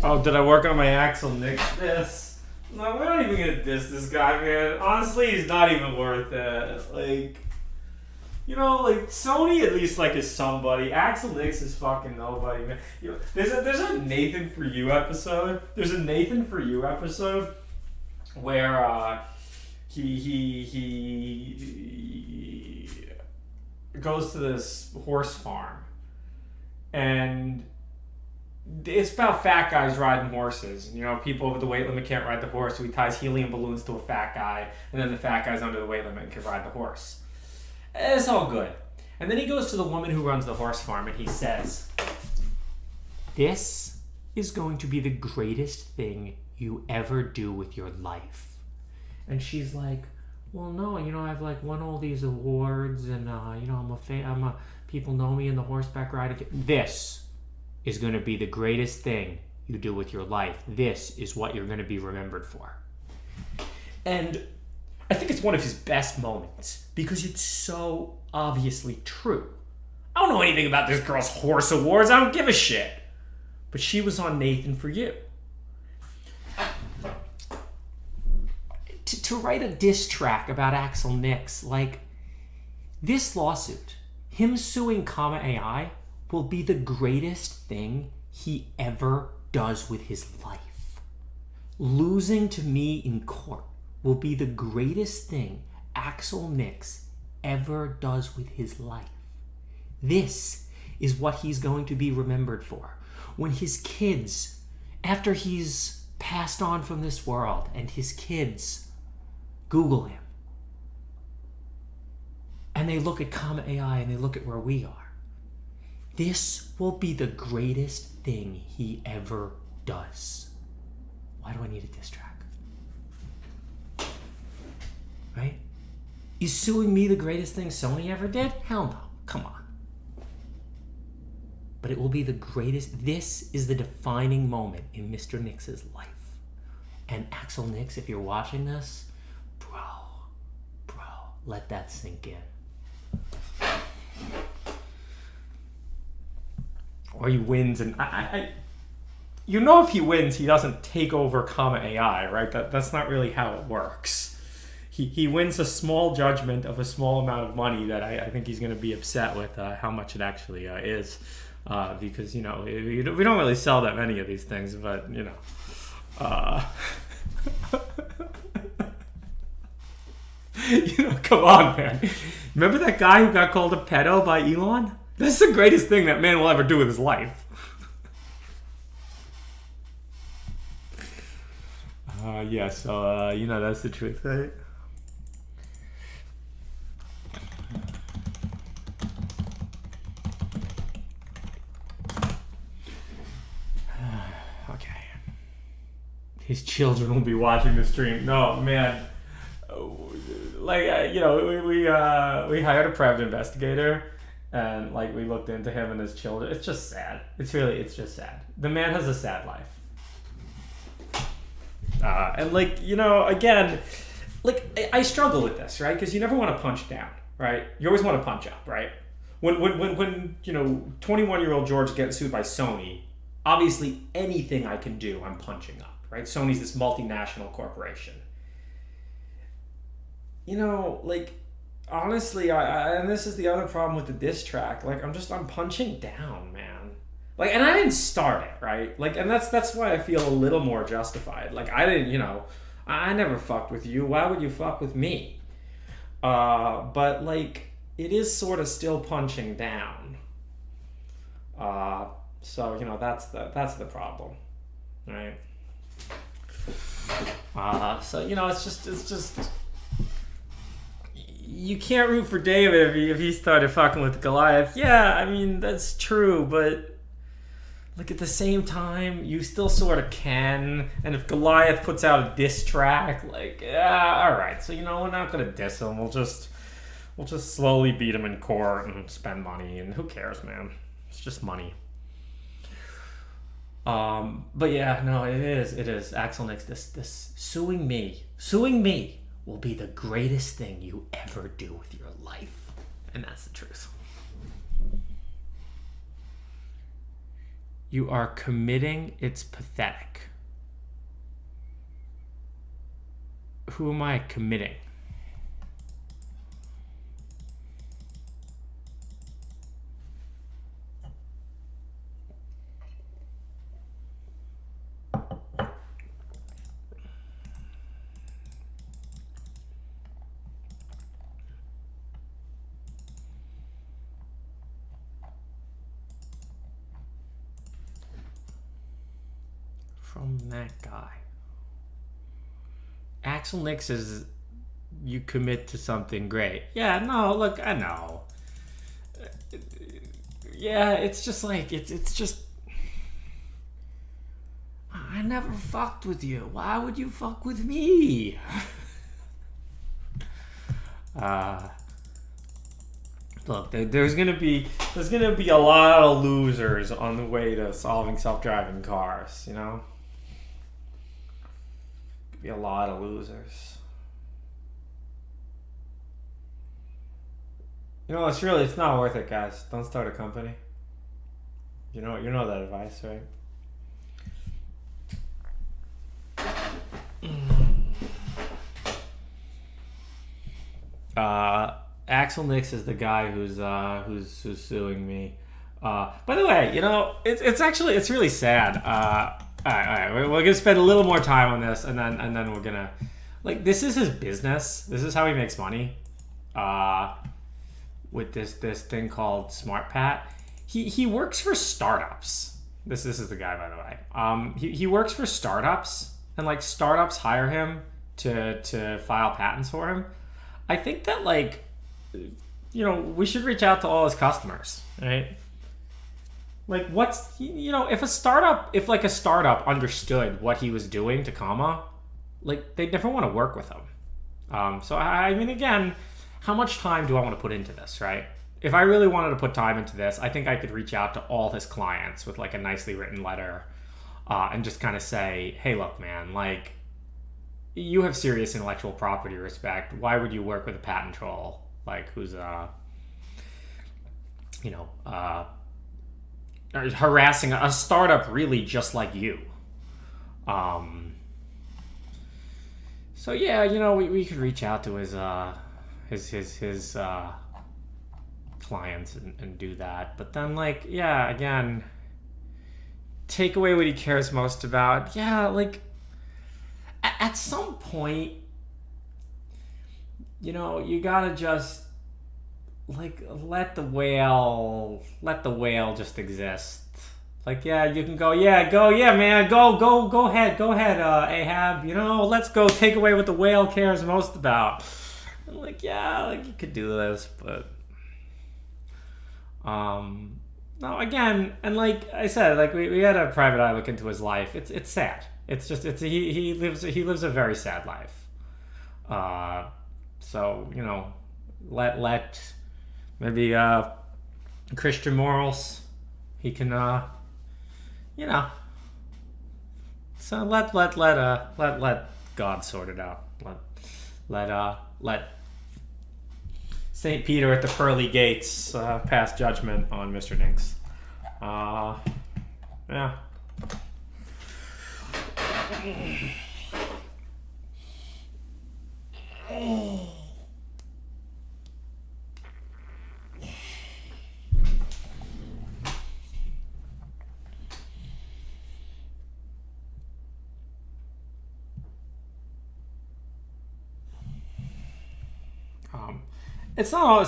Oh, did I work on my Axel Nix diss? No, we're not even gonna diss this guy, man. Honestly, he's not even worth it. Like, you know, like Sony at least like is somebody. Axel Nix is fucking nobody, man. You know, there's a Nathan for You episode. There's a Nathan for You episode where he goes to this horse farm, and it's about fat guys riding horses. You know, people over the weight limit can't ride the horse, so he ties helium balloons to a fat guy, and then the fat guy's under the weight limit and can ride the horse. It's all good. And then he goes to the woman who runs the horse farm, and he says, "This is going to be the greatest thing you ever do with your life." And she's like, "Well, no, you know, I've like won all these awards, and you know, people know me in the horseback riding. This is going to be the greatest thing you do with your life. This is what you're going to be remembered for." And I think it's one of his best moments because it's so obviously true. I don't know anything about this girl's horse awards. I don't give a shit. But she was on Nathan for You. To write a diss track about Axel Nix, like, this lawsuit, him suing Comma AI, will be the greatest thing he ever does with his life. Losing to me in court will be the greatest thing Axel Nix ever does with his life. This is what he's going to be remembered for. When his kids, after he's passed on from this world, and his kids Google him, and they look at Comma AI and they look at where we are, this will be the greatest thing he ever does. Why do I need a diss track? Right? Is suing me the greatest thing Sony ever did? Hell no. Come on. But it will be the greatest. This is the defining moment in Mr. Nix's life. And Axel Nix, if you're watching this, bro, let that sink in. Or he wins, and you know, if he wins, he doesn't take over Comma AI, right? That's not really how it works. He wins a small judgment of a small amount of money that I think he's going to be upset with how much it actually is, because, you know, we don't really sell that many of these things, but, you know, you know, come on, man. Remember that guy who got called a pedo by Elon? That's the greatest thing that man will ever do with his life. Yeah, so, you know, that's the truth, right? Okay. His children will be watching the stream. No, man. Like, you know, we hired a private investigator, and like we looked into him and his children. It's just sad. It's just sad. The man has a sad life. And like, you know, again, like I struggle with this, right? Because you never want to punch down, right? You always want to punch up, right? When you know, 21-year-old George gets sued by Sony, obviously anything I can do, I'm punching up, right? Sony's this multinational corporation. You know, like, honestly, and this is the other problem with the diss track, like, I'm punching down, man. Like, and I didn't start it, right? Like, and that's why I feel a little more justified. Like, I didn't, you know, I never fucked with you. Why would you fuck with me? But, like, it is sort of still punching down. So, you know, that's the problem, right? So, you know, it's just you can't root for David if he started fucking with Goliath. Yeah, I mean, that's true, but like at the same time, you still sort of can. And if Goliath puts out a diss track, like, yeah, all right. So, you know, we're not gonna diss him. We'll just slowly beat him in court and spend money. And who cares, man? It's just money. But yeah, no, it is. Axel Nix, this suing me will be the greatest thing you ever do with your life. And that's the truth. You are committing. It's pathetic. Who am I committing? From that guy. Axel Nix is you commit to something great. Yeah, no, look, I know. Yeah, it's just like it's just I never fucked with you. Why would you fuck with me? Look, there's gonna be a lot of losers on the way to solving self-driving cars, you know? Be a lot of losers. You know, it's not worth it, guys. Don't start a company. You know that advice, right? Axel Nix is the guy who's suing me. By the way, you know, it's really sad. All right. We're gonna spend a little more time on this, and then we're gonna, like, this is his business. This is how he makes money. With this thing called SmartPat. He works for startups. This is the guy, by the way. He works for startups, and like startups hire him to file patents for him. I think that, like, you know, we should reach out to all his customers, right? Like, if a startup understood what he was doing to Comma, like, they'd never want to work with him. So I mean, again, how much time do I want to put into this, right? If I really wanted to put time into this, I think I could reach out to all his clients with like a nicely written letter, and just kind of say, hey, look, man, like, you have serious intellectual property respect. Why would you work with a patent troll, like, who's harassing a startup really just like you? So yeah, you know, we could reach out to his clients and do that. But then, like, yeah, again, take away what he cares most about. Yeah, like, at some point, you know, you gotta just, like, let the whale just exist. Like, yeah, you can go, man, go ahead, Ahab, you know, let's go take away what the whale cares most about. And, like, yeah, like, you could do this, but no, again, and like I said, like, we had a private eye look into his life. It's sad. He lives a very sad life. So, you know, let maybe Christian morals, he can you know, so let God sort it out. Let St. Peter at the pearly gates pass judgment on Mr. Nix. Yeah. It's not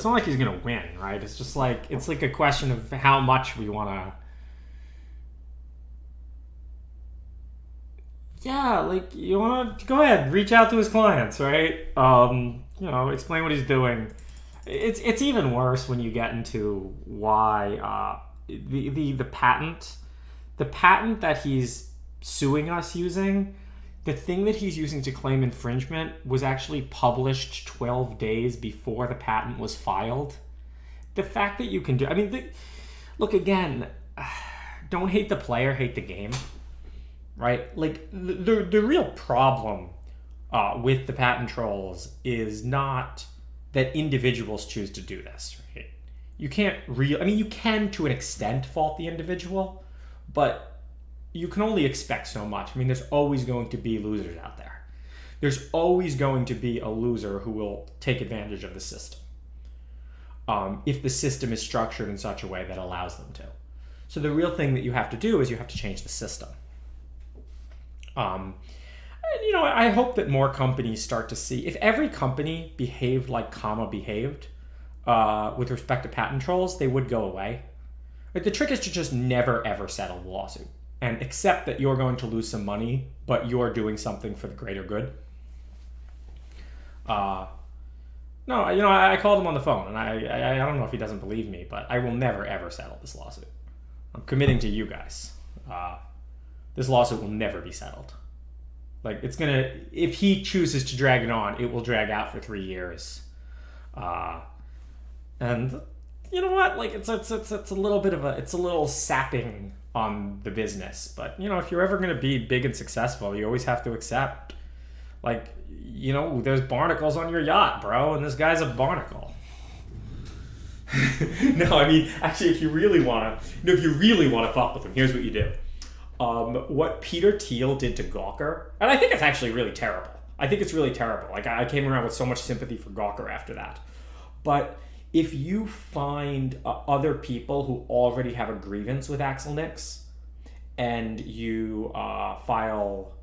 like he's gonna win, right? It's just like, it's like a question of how much we want to. Yeah, like, you want to go ahead, reach out to his clients, right? You know, explain what he's doing. It's even worse when you get into why the patent that he's suing us using. The thing that he's using to claim infringement was actually published 12 days before the patent was filed. The fact that you can do... I mean, look, again, don't hate the player, hate the game, right? Like, the real problem with the patent trolls is not that individuals choose to do this, right? You can't I mean, you can, to an extent, fault the individual, but you can only expect so much. I mean, there's always going to be losers out there. There's always going to be a loser who will take advantage of the system, if the system is structured in such a way that allows them to. So the real thing that you have to do is you have to change the system. And, you know, I hope that more companies start to see, if every company behaved like Comma behaved with respect to patent trolls, they would go away. Like, the trick is to just never, ever settle the lawsuit and accept that you're going to lose some money, but you're doing something for the greater good. No, you know, I called him on the phone, and I don't know if he doesn't believe me, but I will never, ever settle this lawsuit. I'm committing to you guys. This lawsuit will never be settled. Like, it's gonna, if he chooses to drag it on, it will drag out for 3 years. And you know what? Like, it's a little bit of it's a little sapping on the business. But, you know, if you're ever gonna be big and successful, you always have to accept, like, you know, there's barnacles on your yacht, bro, and this guy's a barnacle. No, I mean, actually, if you really want to fuck with him, here's what you do. What Peter Thiel did to Gawker, and I think it's actually really terrible. I think it's really terrible. Like, I came around with so much sympathy for Gawker after that. But if you find other people who already have a grievance with Axel Nix, and you file...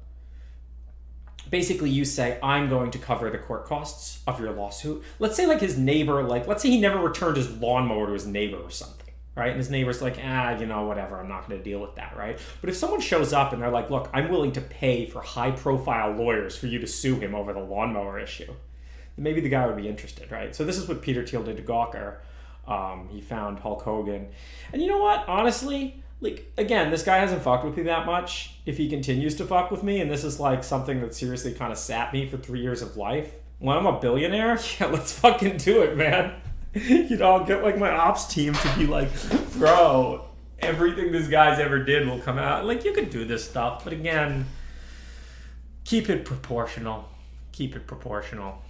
Basically, you say, I'm going to cover the court costs of your lawsuit. Let's say, like, his neighbor, like, let's say he never returned his lawnmower to his neighbor or something, right? And his neighbor's like, you know, whatever, I'm not going to deal with that, right? But if someone shows up and they're like, look, I'm willing to pay for high-profile lawyers for you to sue him over the lawnmower issue, then maybe the guy would be interested, right? So this is what Peter Thiel did to Gawker. He found Hulk Hogan. And you know what? Honestly... Like, again, this guy hasn't fucked with me that much. If he continues to fuck with me, and this is like something that seriously kind of sapped me for 3 years of life, when I'm a billionaire, yeah, let's fucking do it, man. You know, I'll get like my ops team to be like, bro, everything this guy's ever did will come out. Like, you could do this stuff, but again, keep it proportional. Keep it proportional.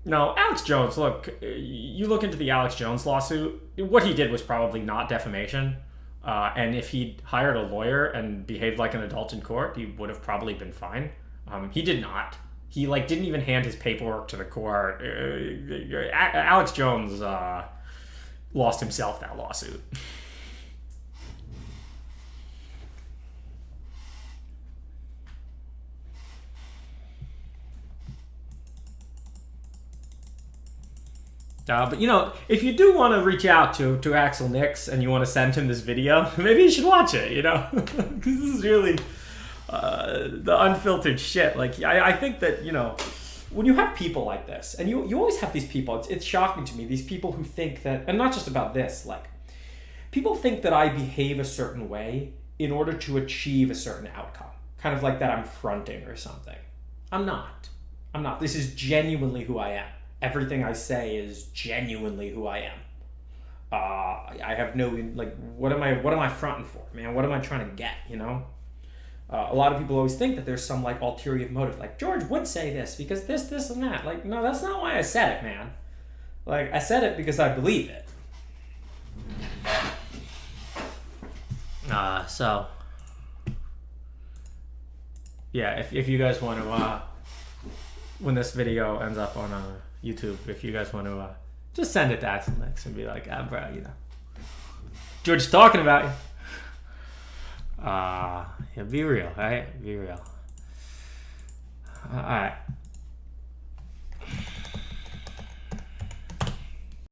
No, Alex Jones, look, you look into the Alex Jones lawsuit, what he did was probably not defamation. And if he'd hired a lawyer and behaved like an adult in court, he would have probably been fine. He did not. He, like, didn't even hand his paperwork to the court. Alex Jones lost himself that lawsuit. But, you know, if you do want to reach out to Axel Nix and you want to send him this video, maybe you should watch it, you know? Because this is really the unfiltered shit. Like, I think that, you know, when you have people like this, and you always have these people, it's shocking to me, these people who think that, and not just about this, like, people think that I behave a certain way in order to achieve a certain outcome. Kind of like that I'm fronting or something. I'm not. This is genuinely who I am. Everything I say is genuinely who I am. I have no, like, what am I fronting for, man? What am I trying to get, you know? A lot of people always think that there's some, like, ulterior motive. Like, George would say this because this, and that. Like, no, that's not why I said it, man. Like, I said it because I believe it. So, yeah, if you guys want to, when this video ends up on YouTube, if you guys want to just send it to Axel Nix and be like, bro, you know, George's talking about you. Yeah, be real, right? Be real. All right.